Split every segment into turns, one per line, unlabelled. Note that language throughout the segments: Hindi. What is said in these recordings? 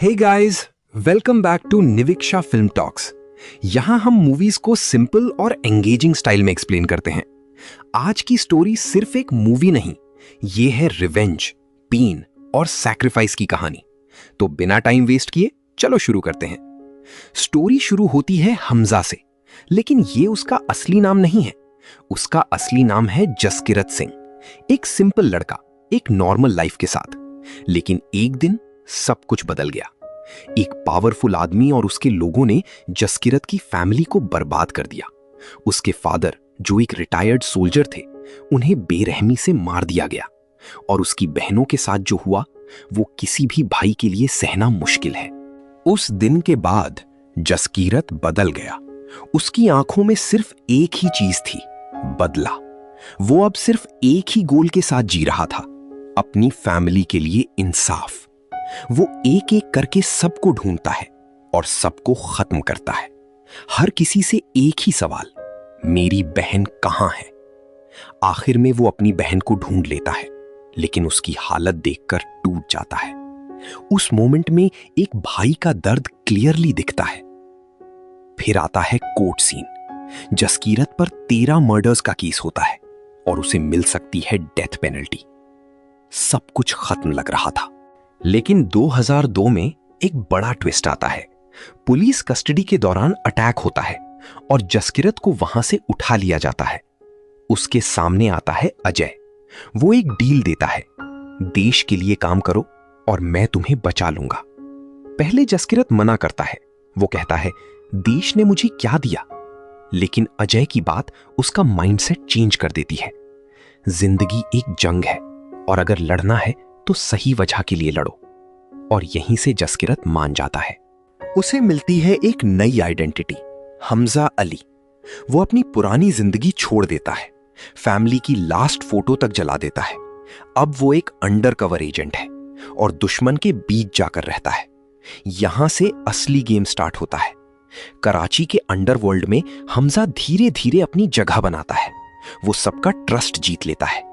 Hey guys, welcome back to Niviksha film talks. यहां हम मूवीज को सिंपल और एंगेजिंग स्टाइल में एक्सप्लेन करते हैं। आज की स्टोरी सिर्फ एक मूवी नहीं, ये है रिवेंज, पेन और सैक्रिफाइस की कहानी। तो बिना टाइम वेस्ट किए चलो शुरू करते हैं। स्टोरी शुरू होती है हमजा से, लेकिन ये उसका असली नाम नहीं है। उसका असली नाम है जसकिरत सिंह, एक सिंपल लड़का, एक नॉर्मल लाइफ के साथ। लेकिन एक दिन सब कुछ बदल गया। एक पावरफुल आदमी और उसके लोगों ने जसकिरत की फैमिली को बर्बाद कर दिया। उसके फादर, जो एक रिटायर्ड सोल्जर थे, उन्हें बेरहमी से मार दिया गया। और उसकी बहनों के साथ जो हुआ, वो किसी भी भाई के लिए सहना मुश्किल है। उस दिन के बाद जसकिरत बदल गया। उसकी आंखों में सिर्फ एक ही चीज थी, बदला। वो अब सिर्फ एक ही गोल के साथ जी रहा था, अपनी फैमिली के लिए इंसाफ। वो एक एक करके सबको ढूंढता है और सबको खत्म करता है। हर किसी से एक ही सवाल, मेरी बहन कहां है? आखिर में वो अपनी बहन को ढूंढ लेता है, लेकिन उसकी हालत देखकर टूट जाता है। उस मोमेंट में एक भाई का दर्द क्लियरली दिखता है। फिर आता है कोर्ट सीन। जसकिरत पर 13 मर्डर्स का केस होता है और उसे मिल सकती है डेथ पेनल्टी। सब कुछ खत्म लग रहा था, लेकिन 2002 में एक बड़ा ट्विस्ट आता है। पुलिस कस्टडी के दौरान अटैक होता है और जसकिरत को वहां से उठा लिया जाता है। उसके सामने आता है अजय। वो एक डील देता है, देश के लिए काम करो और मैं तुम्हें बचा लूंगा। पहले जसकिरत मना करता है। वो कहता है, देश ने मुझे क्या दिया? लेकिन अजय की बात उसका माइंडसेट चेंज कर देती है। जिंदगी एक जंग है और अगर लड़ना है तो सही वजह के लिए लड़ो। और यहीं से जसकिरत मान जाता है। उसे मिलती है एक नई आइडेंटिटी, हमजा अली। वो अपनी पुरानी जिंदगी छोड़ देता है, फैमिली की लास्ट फोटो तक जला देता है। अब वो एक अंडरकवर एजेंट है और दुश्मन के बीच जाकर रहता है। यहां से असली गेम स्टार्ट होता है। कराची के अंडरवर्ल्ड में हमजा धीरे धीरे अपनी जगह बनाता है। वो सबका ट्रस्ट जीत लेता है।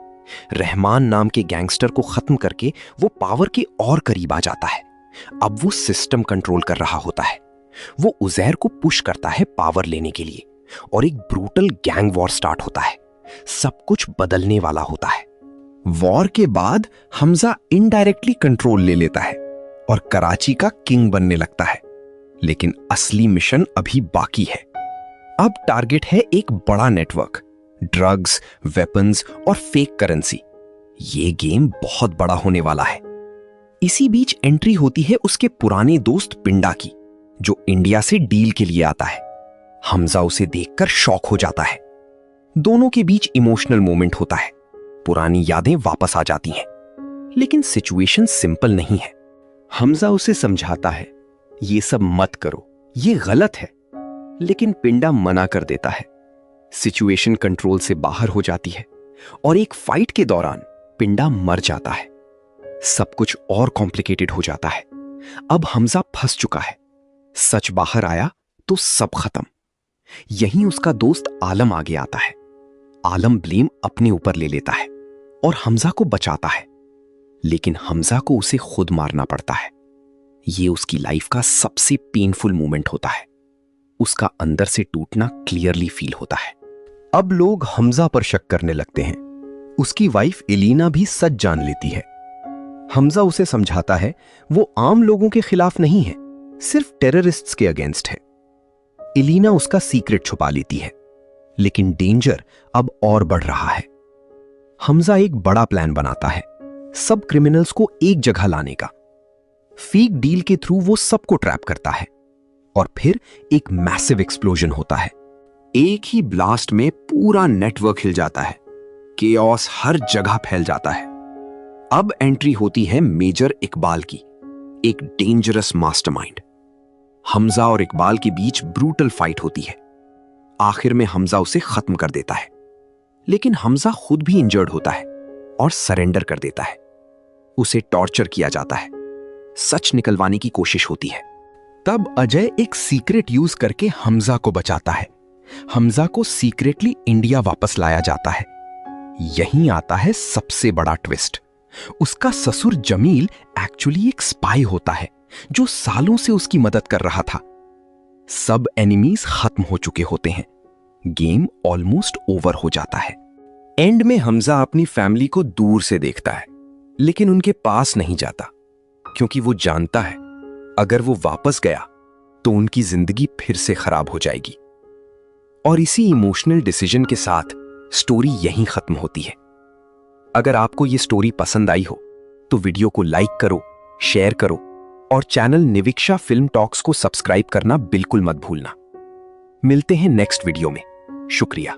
रहमान नाम के गैंगस्टर को खत्म करके वो पावर के और करीब आ जाता है। अब वो सिस्टम कंट्रोल कर रहा होता है। वो उजैर को पुश करता है पावर लेने के लिए और एक ब्रूटल गैंग वॉर स्टार्ट होता है। सब कुछ बदलने वाला होता है। वॉर के बाद हमजा इनडायरेक्टली कंट्रोल ले लेता है और कराची का किंग बनने लगता है। लेकिन असली मिशन अभी बाकी है। अब टारगेट है एक बड़ा नेटवर्क, ड्रग्स, वेपन्स और फेक करेंसी। ये गेम बहुत बड़ा होने वाला है। इसी बीच एंट्री होती है उसके पुराने दोस्त पिंडा की, जो इंडिया से डील के लिए आता है। हमजा उसे देखकर शॉक हो जाता है। दोनों के बीच इमोशनल मोमेंट होता है। पुरानी यादें वापस आ जाती हैं। लेकिन सिचुएशन सिंपल नहीं है। हमजा उसे समझाता है, ये सब मत करो, ये गलत है। लेकिन पिंडा मना कर देता है। सिचुएशन कंट्रोल से बाहर हो जाती है और एक फाइट के दौरान पिंडा मर जाता है। सब कुछ और कॉम्प्लिकेटेड हो जाता है। अब हमजा फंस चुका है। सच बाहर आया तो सब खत्म। यहीं उसका दोस्त आलम आगे आता है। आलम ब्लेम अपने ऊपर ले लेता है और हमजा को बचाता है। लेकिन हमजा को उसे खुद मारना पड़ता है। यह उसकी लाइफ का सबसे पेनफुल मोमेंट होता है। उसका अंदर से टूटना क्लियरली फील होता है। अब लोग हमजा पर शक करने लगते हैं। उसकी वाइफ एलिना भी सच जान लेती है। हमजा उसे समझाता है, वो आम लोगों के खिलाफ नहीं है, सिर्फ टेररिस्ट्स के अगेंस्ट है। एलिना उसका सीक्रेट छुपा लेती है। लेकिन डेंजर अब और बढ़ रहा है। हमजा एक बड़ा प्लान बनाता है, सब क्रिमिनल्स को एक जगह लाने का। फेक डील के थ्रू वो सबको ट्रैप करता है और फिर एक मैसिव एक्सप्लोजन होता है। एक ही ब्लास्ट में पूरा नेटवर्क हिल जाता है। केओस हर जगह फैल जाता है। अब एंट्री होती है मेजर इकबाल की, एक डेंजरस मास्टरमाइंड। हमजा और इकबाल के बीच ब्रूटल फाइट होती है। आखिर में हमजा उसे खत्म कर देता है। लेकिन हमजा खुद भी इंजर्ड होता है और सरेंडर कर देता है। उसे टॉर्चर किया जाता है। सच निकलवाने की कोशिश होती है। तब अजय एक सीक्रेट यूज करके हमजा को बचाता है। हमजा को सीक्रेटली इंडिया वापस लाया जाता है। यहीं आता है सबसे बड़ा ट्विस्ट। उसका ससुर जमील एक्चुअली एक स्पाई होता है जो सालों से उसकी मदद कर रहा था। सब एनिमीज खत्म हो चुके होते हैं, गेम ऑलमोस्ट ओवर हो जाता है। एंड में हमजा अपनी फैमिली को दूर से देखता है, लेकिन उनके पास नहीं जाता, क्योंकि वो जानता है अगर वो वापस गया तो उनकी जिंदगी फिर से खराब हो जाएगी। और इसी इमोशनल डिसीजन के साथ स्टोरी यहीं खत्म होती है। अगर आपको ये स्टोरी पसंद आई हो तो वीडियो को लाइक करो, शेयर करो और चैनल निविक्षा फिल्म टॉक्स को सब्सक्राइब करना बिल्कुल मत भूलना। मिलते हैं नेक्स्ट वीडियो में। शुक्रिया।